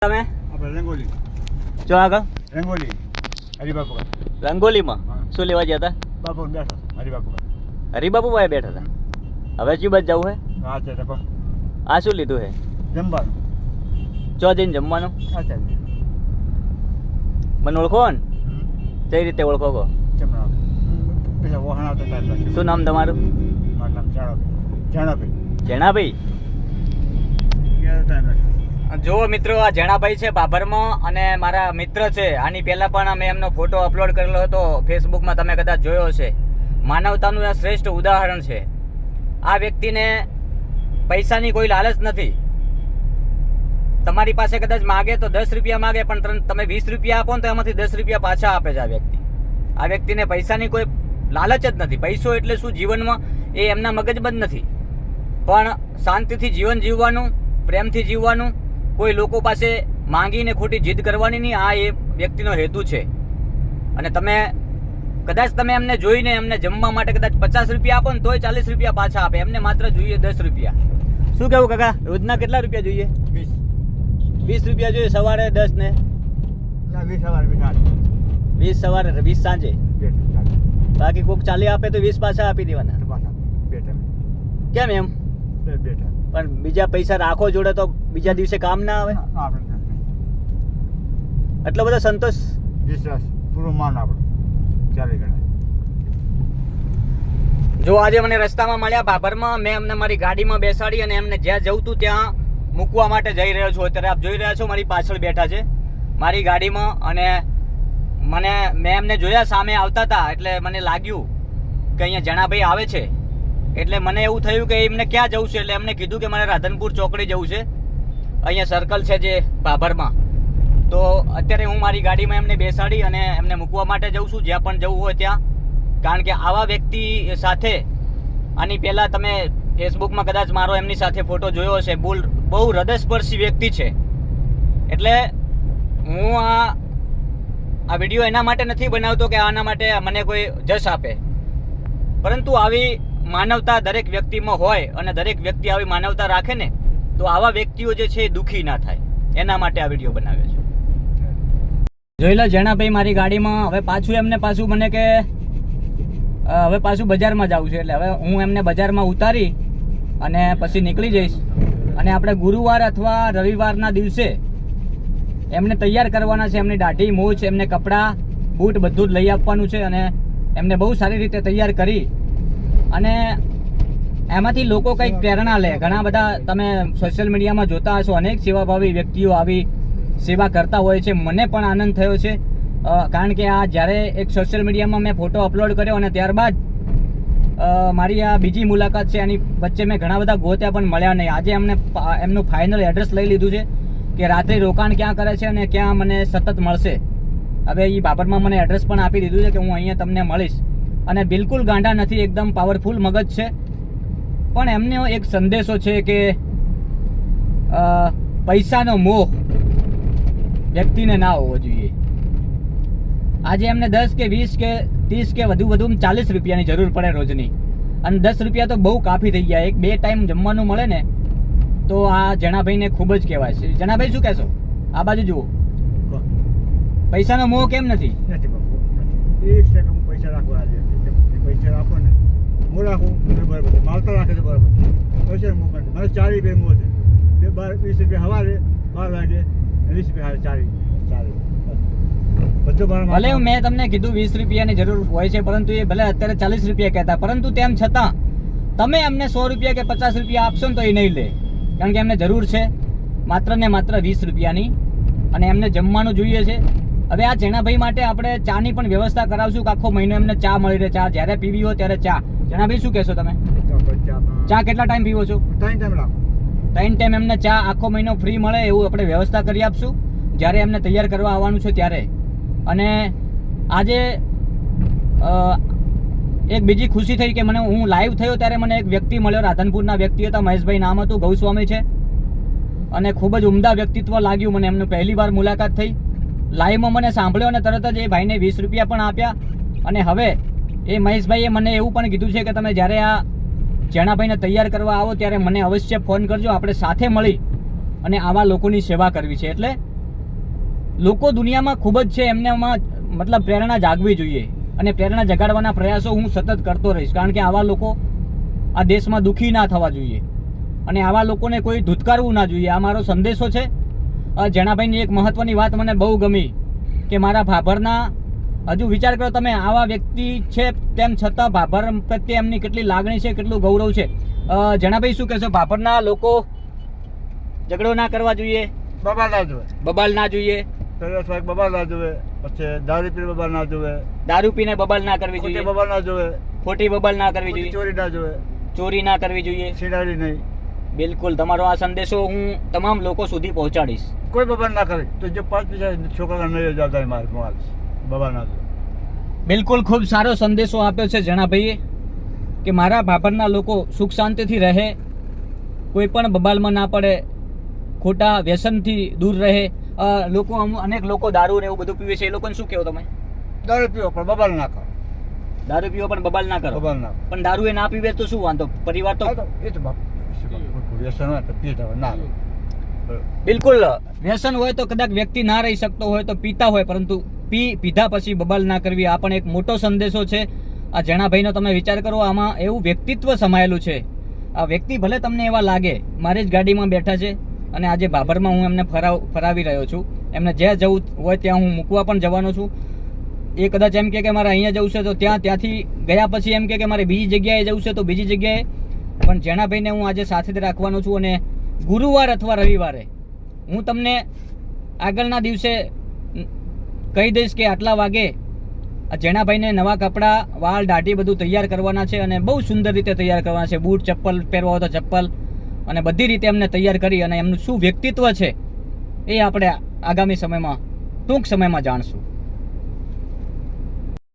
તમે આપણે રંગોલી જો આગળ રંગોલી હરિબાપુ રંગોલીમાં શું લેવા ગયા હતા? બાપુ બેઠા હરિબાપુ હરિબાપુ ભાઈ બેઠા હતા. હવે શું બસ જવું હે? આ છે રકમ આ શું લીધું હે? જમવાનું ચો જઈને જમવાનું. આ છે મને ઓળખો ને? કઈ રીતે ઓળખો કહો? જમણા પેલા વહાણા હતા તાર શું નામ તમારું? મારું નામ જાણાભાઈ જેણાભાઈ. જો મિત્રો, આ જેણાભાઈ છે બાભરમાં અને મારા મિત્ર છે. આની પહેલાં પણ અમે એમનો ફોટો અપલોડ કરેલો હતો ફેસબુકમાં, તમે કદાચ જોયો હશે. માનવતાનું આ શ્રેષ્ઠ ઉદાહરણ છે. આ વ્યક્તિને પૈસાની કોઈ લાલચ નથી. તમારી પાસે કદાચ માગે તો 10 રૂપિયા માગે, પણ તમે 20 રૂપિયા આપો ને તો એમાંથી 10 રૂપિયા પાછા આપે છે આ વ્યક્તિ. આ વ્યક્તિને પૈસાની કોઈ લાલચ જ નથી. પૈસો એટલે શું જીવનમાં એ એમના મગજમાં જ નથી. પણ શાંતિથી જીવન જીવવાનું, પ્રેમથી જીવવાનું, કોઈ લોકો પાસે માંગીને ખોટી જીદ કરવાની નહીં. આ એ વ્યક્તિનો હેતુ છે. અને તમે કદાચ તમે એમને જોઈને એમને જમવા માટે કદાચ 50 રૂપિયા આપો ને તોય 40 રૂપિયા પાછા આપે. એમને માત્ર જોઈએ 10 રૂપિયા. શું કહેવું કાકા, રોજના કેટલા રૂપિયા જોઈએ? 20 રૂપિયા જોઈએ. સવારે 10 ને 20 સવારે 20 સવારે 20 સાંજે. બાકી કોઈક 40 આપે તો 20 પાછા આપી દેવાના. કેમ એમ? પણ બીજા પૈસા રાખો જોડે તો બીજા દિવસે કામ ના આવે. એટલો બધો સંતોષ, વિશ્વાસ, પૂરો માન આપણે ચાલે ગણાય. જો આજે મને રસ્તામાં મળ્યા બાભરમાં, મેં એમને મારી ગાડીમાં બેસાડી અને એમને જ્યાં જવું તું ત્યાં મૂકવા માટે જઈ રહ્યો છું. અત્યારે આપ જોઈ રહ્યા છો મારી પાછળ બેઠા છે મારી ગાડીમાં. અને મેં એમને જોયા સામે આવતા હતા, એટલે મને લાગ્યું કે અહીંયા જણાભાઈ આવે છે. એટલે મને એવું થયું કે એમને ક્યાં જવું છે. એટલે એમને કીધું કે મારે રાધનપુર ચોકડી જવું છે. અહીંયા સર્કલ છે જે બાભરમાં. તો અત્યારે હું મારી ગાડીમાં એમને બેસાડી અને એમને મૂકવા માટે જઉં છું, જ્યાં પણ જવું હોય ત્યાં. કારણ કે આવા વ્યક્તિ સાથે આની પહેલાં તમે ફેસબુકમાં કદાચ મારો એમની સાથે ફોટો જોયો હશે. બહુ હૃદયસ્પર્શી વ્યક્તિ છે. એટલે હું આ વિડીયો એના માટે નથી બનાવતો કે આના માટે મને કોઈ જશ આપે, પરંતુ આવી માનવતા દરેક વ્યક્તિમાં હોય અને દરેક વ્યક્તિ આવી માનવતા રાખે ને તો આવા વ્યક્તિઓ જે છે એ દુઃખી ના થાય. એના માટે આ વિડીયો બનાવ્યો છે. જોઈ લો જેણાભાઈ મારી ગાડીમાં. હવે પાછું મને કે હવે પાછું બજારમાં જવું છે. એટલે હવે હું એમને બજારમાં ઉતારી અને પછી નીકળી જઈશ. અને આપણે ગુરુવાર અથવા રવિવારના દિવસે એમને તૈયાર કરવાના છે. એમની દાઢી, મૂછ, એમને કપડાં, બૂટ બધું જ લઈ આપવાનું છે. અને એમને બહુ સારી રીતે તૈયાર કરી અને એમાંથી લોકો કંઈક પ્રેરણા લે. ઘણા બધા તમે સોશિયલ મીડિયામાં જોતા હશો, અનેક સેવાભાવી વ્યક્તિઓ આવી સેવા કરતા હોય છે. મને પણ આનંદ થયો છે, કારણ કે આ જ્યારે એક સોશિયલ મીડિયામાં મેં ફોટો અપલોડ કર્યો અને ત્યારબાદ મારી આ બીજી મુલાકાત છે. એની વચ્ચે મેં ઘણા બધા ગોત્યા પણ મળ્યા નહીં. આજે એમનું ફાઇનલ એડ્રેસ લઈ લીધું છે કે રાત્રે રોકાણ ક્યાં કરે છે અને ક્યાં મને સતત મળશે. હવે એ બાબરમાં મને એડ્રેસ પણ આપી દીધું છે કે હું અહીંયા તમને મળીશ. અને બિલકુલ ગાંડા નથી, એકદમ પાવરફુલ મગજ છે. પણ એમનો એક સંદેશો છે કે પૈસાનો મોહ વ્યક્તિને ના હોવો જોઈએ. આજે એમને 10 કે 20 કે 30 કે વધુ 40 રૂપિયાની જરૂર પડે રોજની. અને 10 રૂપિયા તો બહુ કાફી થઈ ગયા. 1-2 ટાઈમ જમવાનું મળે ને તો આ જણાભાઈને ખૂબ જ કહેવાય છે. જણાભાઈ શું કહેશો? આ બાજુ જુઓ. પૈસાનો મોહ કેમ નથી? પૈસા રાખવા પૈસા રાખો ને હું રાખું બરાબર છે. માલતા રાખે તો બરાબર છે. પૈસા મારે 4 રૂપિયા મોહ છે. 20 રૂપિયા સવારે 12 વાગે, 20 રૂપિયા 4 બધું. ભલે મેં તમને કીધું 20 રૂપિયાની જરૂર હોય છે, પરંતુ એ ભલે અત્યારે 40 રૂપિયા કહેતા, પરંતુ તેમ છતાં તમે એમને 100 રૂપિયા કે 50 રૂપિયા આપશો ને તો એ નહીં લે. કારણ કે એમને જરૂર છે માત્ર ને માત્ર 20 રૂપિયાની. અને એમને જમવાનું જોઈએ છે. હવે આ જેણાભાઈ માટે આપણે ચાની પણ વ્યવસ્થા કરાવશું કે આખો મહિનો એમને ચા મળી રહે. ચા જ્યારે પીવી હોય ત્યારે ચા. જેણાભાઈ શું કહેશો તમે? ચા કેટલા ટાઈમ પીવો છો? 3 ટાઈમ એમને ચા આખો મહિનો ફ્રી મળે એવું આપણે વ્યવસ્થા કરી આપશું જ્યારે એમને તૈયાર કરવા આવવાનું છે ત્યારે. અને આજે એક બીજી ખુશી થઈ કે હું લાઈવ થયો ત્યારે મને એક વ્યક્તિ મળ્યો. રાધનપુરના વ્યક્તિ હતા, મહેશભાઈ નામ હતું, ગૌસ્વામી છે. અને ખૂબ જ ઉમદા વ્યક્તિત્વ લાગ્યું મને. એમનું પહેલી વાર મુલાકાત થઈ. લાઈવમાં મને સાંભળ્યો અને તરત જ એ ભાઈને 20 રૂપિયા પણ આપ્યા. અને હવે એ મહેશભાઈએ મને એવું પણ કીધું છે કે તમે જ્યારે આ જેણાભાઈને તૈયાર કરવા આવો ત્યારે મને અવશ્ય ફોન કરજો. આપણે સાથે મળી અને આવા લોકોની સેવા કરવી છે. એટલે લોકો દુનિયામાં ખૂબ જ છે, એમનેમાં મતલબ પ્રેરણા જાગવી જોઈએ અને પ્રેરણા જગાડવાના પ્રયાસો હું સતત કરતો રહીશ, કારણ કે આવા લોકો આ દેશમાં દુઃખી ના થવા જોઈએ અને આવા લોકોને કોઈ ધૂતકારવું ના જોઈએ. આ મારો સંદેશો છે. જણાભાઈની એક મહત્વની વાત મને બહુ ગમી કે મારા ભાભરના, હજુ વિચાર કરો તમે, આવા વ્યક્તિ છે તેમ છતાં ભાભર પ્રત્યે એમની કેટલી લાગણી છે, કેટલું ગૌરવ છે. જણાભાઈ શું કહેશો, ભાભરના લોકો ઝઘડો ના કરવા જોઈએ, બબાલ ના જોવે, બબાલ ના જોઈએ, બબાલ ના જોવે, પછી દારૂ પીને બબાલ ના જોવે, દારૂ પીને બબાલ ના કરવી ખોટી જોઈએ, બબાલ ના જોવે, ખોટી બબાલ ના કરવી ખોટી જોઈએ, ચોરી ના જોવે, ચોરી ના કરવી જોઈએ. છીનારી નહીં. બિલકુલ, તમારો આ સંદેશો હું તમામ લોકો સુધી પહોંચાડીશ. કોઈ બબાલ ના કરે તો જો 5 પૈસા છોકરા નહીં જવાબદારી મારે બબાલ ના જોવે. બિલકુલ, ખૂબ સારો સંદેશો આપ્યો છે જણાભાઈએ કે મારા ભાભરના લોકો સુખ શાંતિથી રહે, કોઈ પણ બબાલમાં ના પડે, ખોટા વ્યસનથી દૂર રહે. અનેક લોકો દારૂ ને એવું બધું પીવે છે, એ લોકોને શું કહો તમે? દારૂ પીવો પણ બબાલ ના કરો. દારૂ પીવો પણ બબાલ ના કરો. બબાલ ના કરો. પણ દારૂ એ ના પીવે તો શું વાંધો? પરિવાર તો એ તો બાપ વ્યસન હોય તો પીતા હોય ના. બિલકુલ, વ્યસન હોય તો કદાચ વ્યક્તિ ના રહી શકતો હોય તો પીતા હોય, પરંતુ પીધા પછી બબાલ ના કરવી, આ પણ એક મોટો સંદેશો છે. આ જણાભાઈનો તમે વિચાર કરો, આમાં એવું વ્યક્તિત્વ સમાયેલું છે. આ વ્યક્તિ ભલે તમને એવા લાગે, મારી જ ગાડીમાં બેઠા છે અને આજે ભાભરમાં હું એમને ફરાવી રહ્યો છું. એમને જ્યાં જવું હોય ત્યાં હું મૂકવા પણ જવાનો છું. એ કદાચ એમ કે મારે અહીંયા જવું છે તો ત્યાંથી ગયા પછી એમ કે મારે બીજી જગ્યાએ જવું છે તો બીજી જગ્યાએ. પણ જણાભાઈને હું આજે સાથે જ રાખવાનો છું અને ગુરુવાર અથવા રવિવારે હું તમને આગળના દિવસે કહી દઈશ કે આટલા વાગે આ જણાભાઈને નવા કપડાં, વાળ, દાઢી બધું તૈયાર કરવાના છે અને બહુ સુંદર રીતે તૈયાર કરવાના છે. બૂટ, ચપ્પલ પહેરવા હોય તો ચપ્પલ, અને બધી રીતે એમને તૈયાર કરી અને એમનું શું વ્યક્તિત્વ છે એ આપણે આગામી સમયમાં, ટૂંક સમયમાં જાણશું.